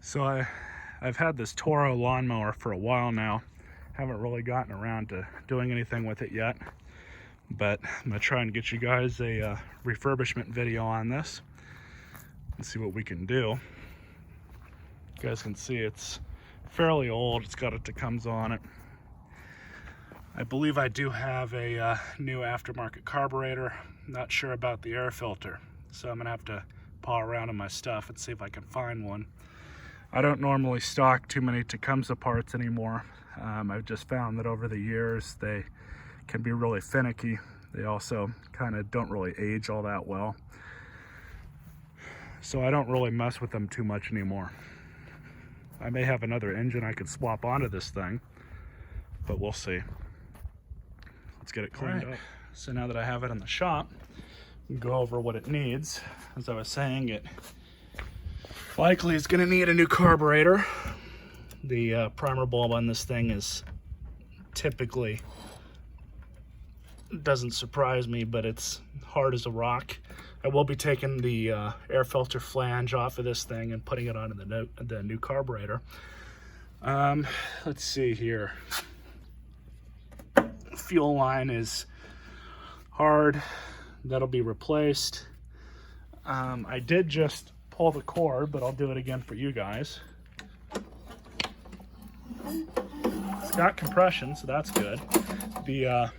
So I've had this Toro lawnmower for a while now. Haven't really gotten around to doing anything with it yet, but I'm gonna try and get you guys a refurbishment video on this and see what we can do. You guys can see it's fairly old. It's got a Tecumseh on it. I believe I do have a new aftermarket carburetor. Not sure about the air filter, so I'm gonna have to paw around in my stuff and see if I can find one. I don't normally stock too many Tecumseh parts anymore. I've just found that over the years they can be really finicky. They also kind of don't really age all that well. So I don't really mess with them too much anymore. I may have another engine I could swap onto this thing, but we'll see. Let's get it cleaned up. So now that I have it in the shop, we can go over what it needs. As I was saying, it likely is going to need a new carburetor. The primer bulb on this thing is typically, doesn't surprise me, but it's hard as a rock. I will be taking the air filter flange off of this thing and putting it on the new carburetor. Let's see here. Fuel line is hard. That'll be replaced. I did just pull the cord, but I'll do it again for you guys. It's got compression, so that's good. The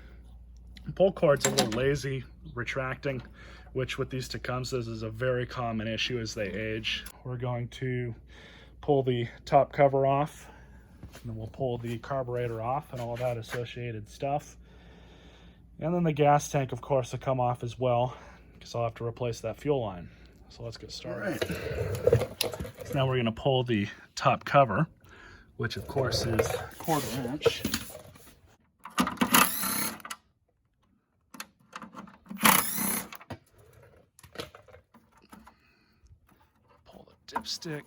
pull cord's a little lazy retracting, which with these Tecumsehs is a very common issue as they age. We're going to pull the top cover off, and then we'll pull the carburetor off and all that associated stuff. And then the gas tank, of course, will come off as well, because I'll have to replace that fuel line. So let's get started. So now we're going to pull the top cover, which of course is 1/4 inch. Pull the dipstick.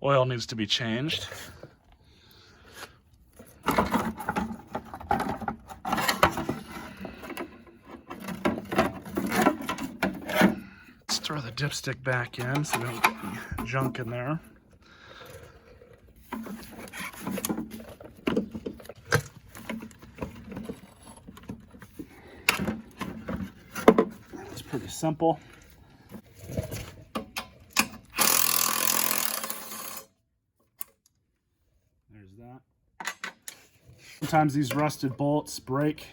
Oil needs to be changed. Throw the dipstick back in so we don't get any junk in there. It's pretty simple. There's that. Sometimes these rusted bolts break.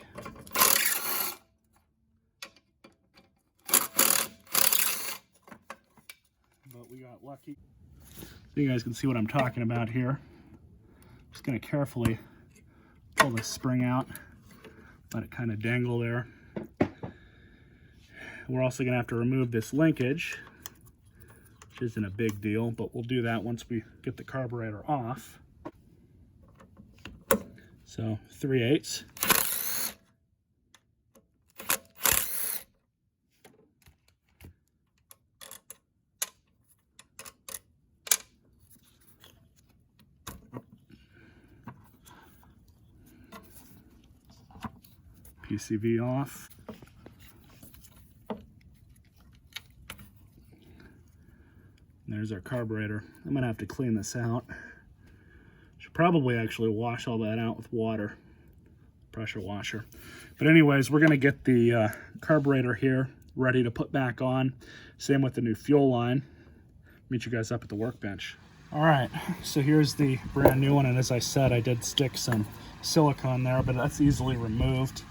We got lucky. So you guys can see what I'm talking about here. Just going to carefully pull this spring out, let it kind of dangle there. We're also going to have to remove this linkage, which isn't a big deal, but we'll do that once we get the carburetor off. So 3/8. PCV off. There's our carburetor. I'm gonna have to clean this out. Should probably actually wash all that out with water, pressure washer. But anyways, we're gonna get the carburetor here ready to put back on. Same with the new fuel line. Meet you guys up at the workbench. All right, so here's the brand new one, and as I said, I did stick some silicone there, but that's easily removed.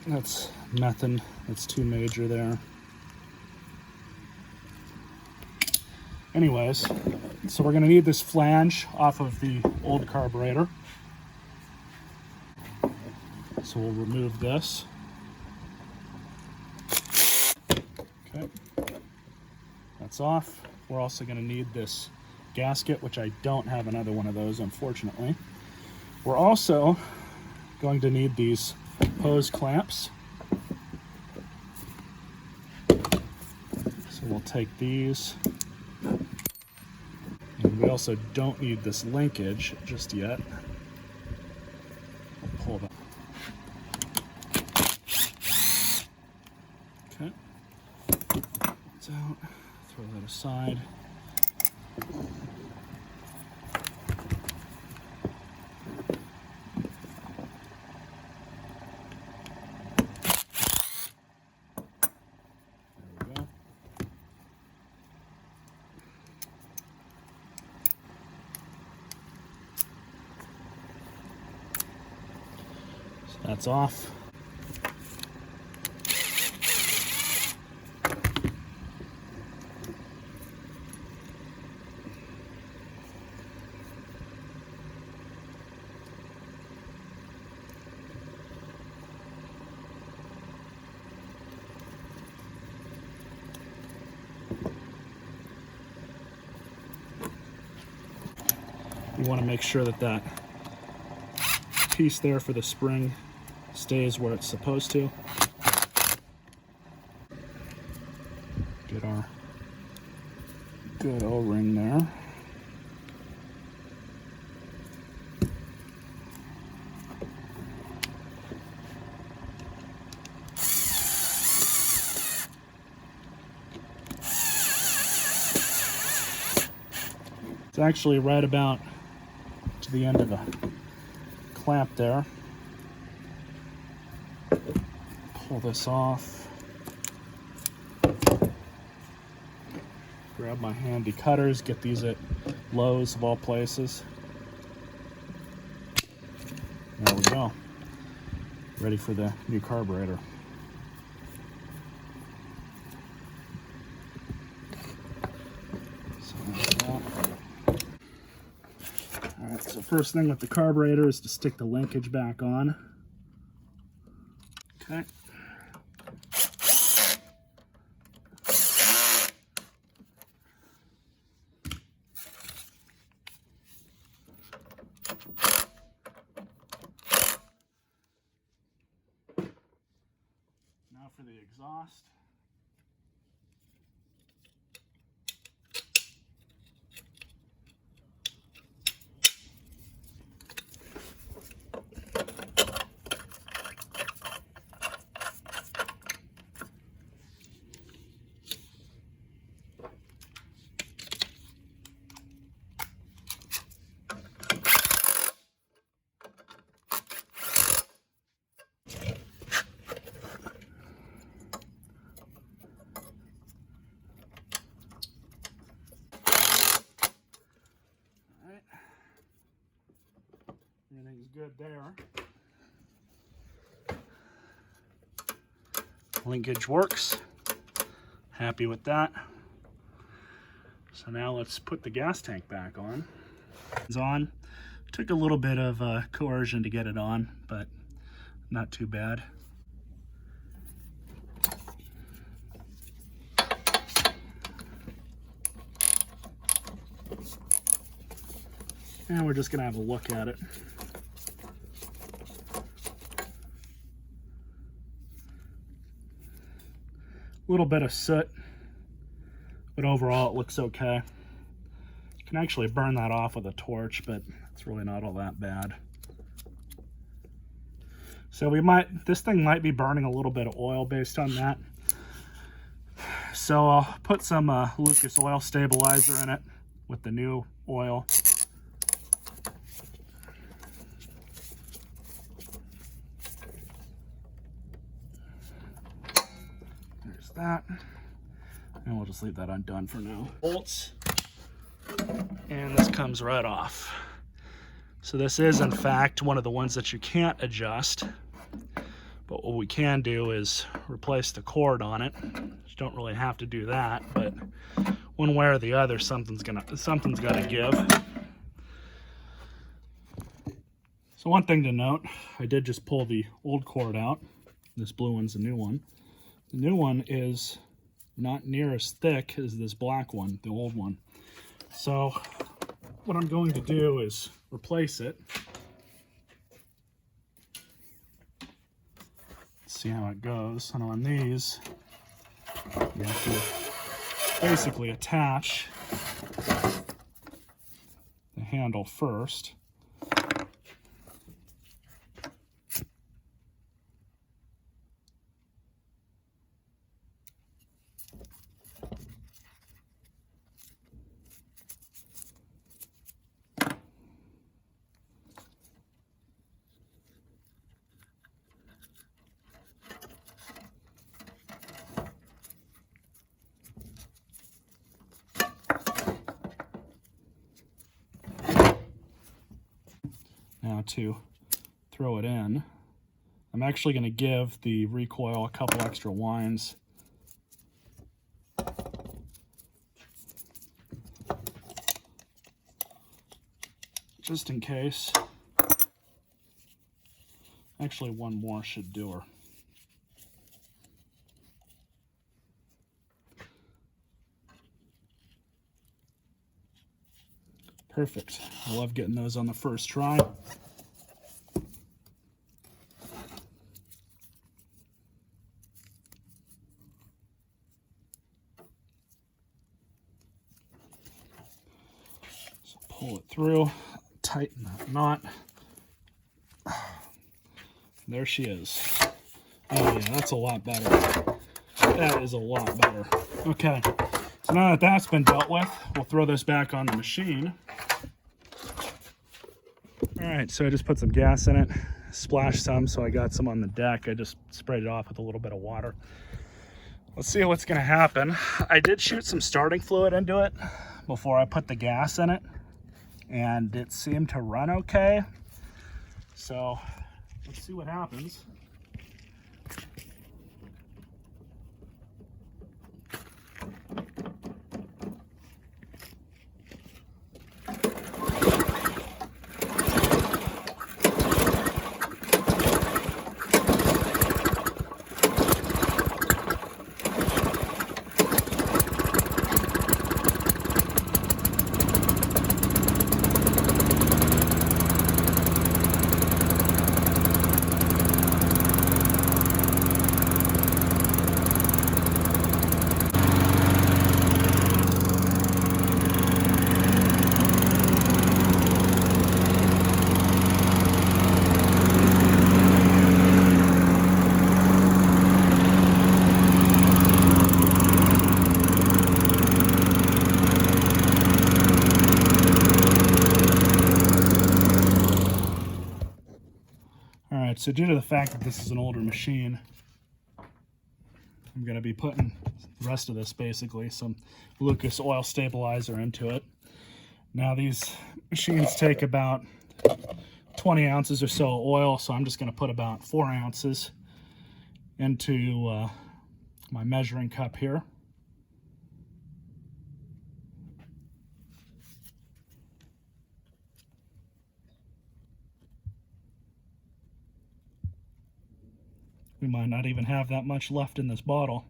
That's nothing. That's too major there. Anyways, so we're going to need this flange off of the old carburetor. So we'll remove this. Okay, that's off. We're also going to need this gasket, which I don't have another one of those, unfortunately. We're also going to need these hose clamps. So we'll take these. And we also don't need this linkage just yet. We'll pull that. Okay. It's out. Throw that aside. There we go. So that's off. You want to make sure that that piece there for the spring stays where it's supposed to. Get our good O-ring there. It's actually right about to the end of the clamp there. Pull this off. Grab my handy cutters, get these at Lowe's of all places. There we go. Ready for the new carburetor. Alright, so first thing with the carburetor is to stick the linkage back on. Okay. Now for the exhaust. Everything's good there. Linkage works. Happy with that. So now let's put the gas tank back on. It's on. Took a little bit of coercion to get it on, but not too bad. And we're just gonna have a look at it. A little bit of soot, but overall it looks okay. You can actually burn that off with a torch, but it's really not all that bad. So this thing might be burning a little bit of oil based on that. So I'll put some Lucas oil stabilizer in it with the new oil. There's that. And we'll just leave that undone for now. Bolts. And this comes right off. So this is in fact one of the ones that you can't adjust. But what we can do is replace the cord on it. You don't really have to do that, but one way or the other, something's gotta give. So one thing to note, I did just pull the old cord out. This blue one's the new one. The new one is not near as thick as this black one, the old one. So what I'm going to do is replace it. See how it goes. And on these, you have to basically attach the handle first. Now to throw it in, I'm actually going to give the recoil a couple extra winds. Just in case. Actually, one more should do her. Perfect. I love getting those on the first try. So pull it through, tighten that knot. There she is. Oh yeah, that's a lot better. That is a lot better. Okay, so now that that's been dealt with, we'll throw this back on the machine. All right, so I just put some gas in it, splashed some, so I got some on the deck. I just sprayed it off with a little bit of water. Let's see what's gonna happen. I did shoot some starting fluid into it before I put the gas in it, and it seemed to run okay. So let's see what happens. Alright, so due to the fact that this is an older machine, I'm going to be putting the rest of this, basically, some Lucas oil stabilizer into it. Now these machines take about 20 ounces or so of oil, so I'm just going to put about 4 ounces into my measuring cup here. We might not even have that much left in this bottle.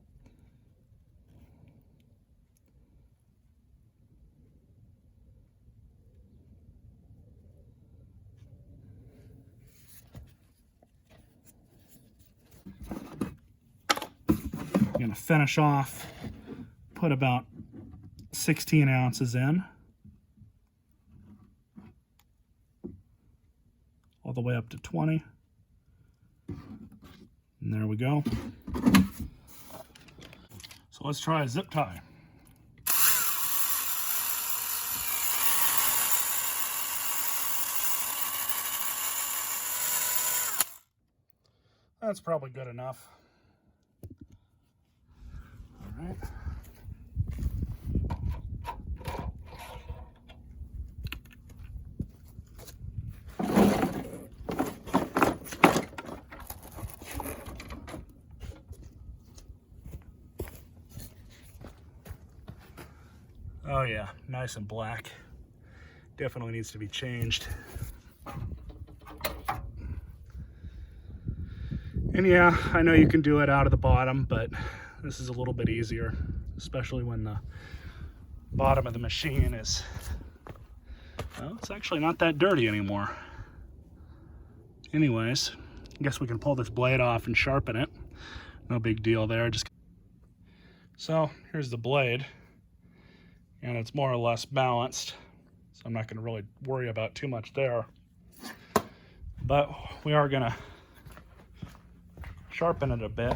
I'm going to finish off, put about 16 ounces in, all the way up to 20. And there we go. So let's try a zip tie. That's probably good enough. All right. Oh yeah, nice and black. Definitely needs to be changed. And yeah, I know you can do it out of the bottom, but this is a little bit easier, especially when the bottom of the machine is, well, it's actually not that dirty anymore. Anyways, I guess we can pull this blade off and sharpen it. No big deal there. So here's the blade, and it's more or less balanced, so I'm not going to really worry about too much there. But we are going to sharpen it a bit.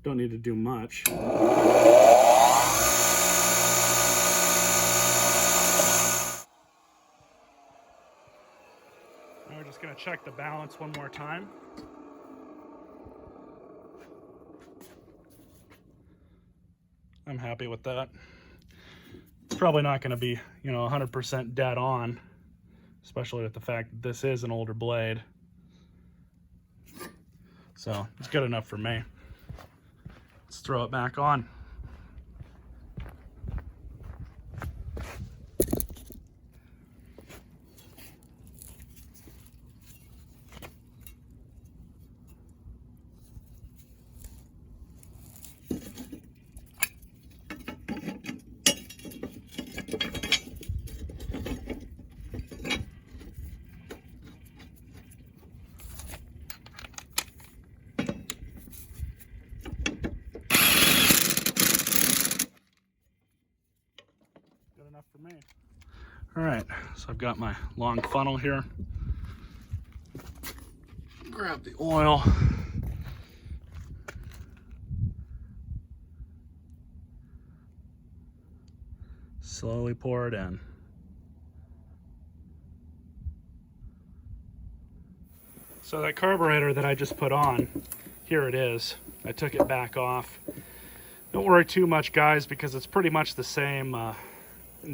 Don't need to do much. Now we're just going to check the balance one more time. I'm happy with that. probably not going to be, you know, 100% dead on, especially with the fact that this is an older blade. So it's good enough for me. Let's throw it back on. For me. All right, so I've got my long funnel here. Grab the oil. Slowly pour it in. So that carburetor that I just put on, here it is. I took it back off. Don't worry too much, guys, because it's pretty much the same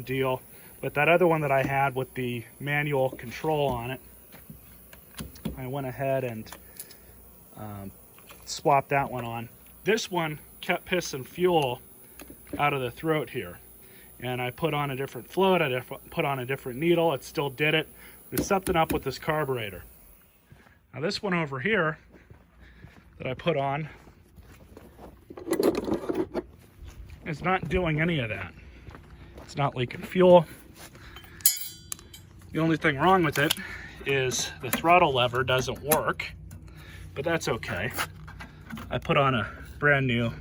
deal. But that other one that I had with the manual control on it, I went ahead and swapped that one on. This one kept pissing fuel out of the throat here, and I put on a different float, I put on a different needle, it still did it. There's something up with this carburetor. Now this one over here that I put on is not doing any of that. It's not leaking fuel. The only thing wrong with it is the throttle lever doesn't work, but that's okay. I put on a brand new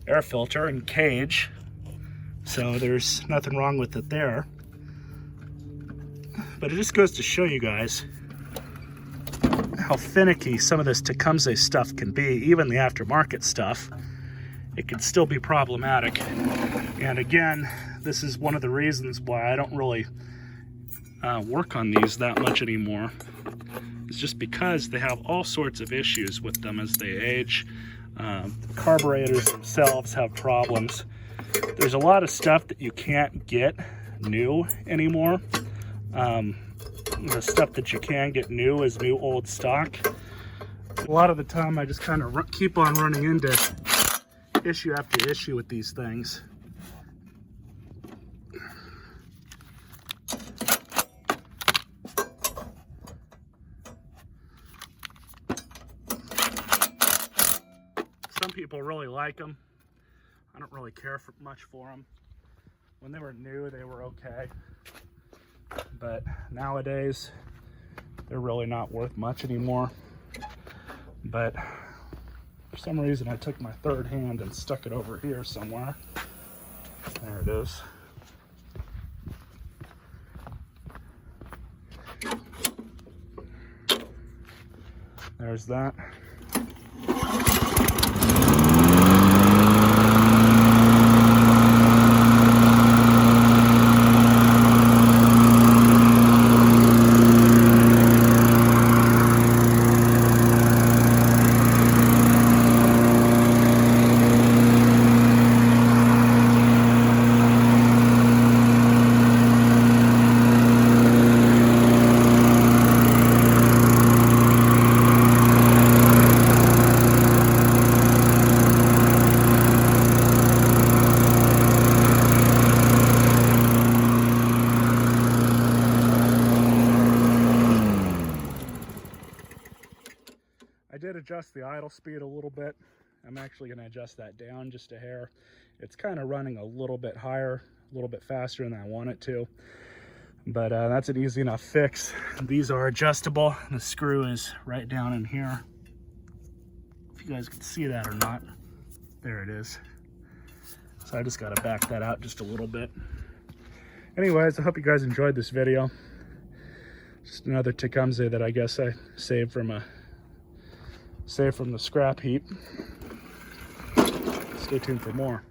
air filter and cage, so there's nothing wrong with it there. But it just goes to show you guys how finicky some of this Tecumseh stuff can be, even the aftermarket stuff. It can still be problematic. And again, this is one of the reasons why I don't really work on these that much anymore. It's just because they have all sorts of issues with them as they age. The carburetors themselves have problems. There's a lot of stuff that you can't get new anymore. The stuff that you can get new is new old stock. A lot of the time I just kind of keep on running into issue after issue with these things. Some people really like them. I don't really care much for them. When they were new, they were okay. But nowadays, they're really not worth much anymore. But for some reason, I took my third hand and stuck it over here somewhere. There it is. There's that. I did adjust the idle speed a little bit. I'm actually going to adjust that down just a hair. It's kind of running a little bit higher, a little bit faster than I want it to. But that's an easy enough fix. These are adjustable. The screw is right down in here. If you guys can see that or not. There it is. So I just got to back that out just a little bit. Anyways, I hope you guys enjoyed this video. Just another Tecumseh that I guess I saved from the scrap heap. Stay tuned for more.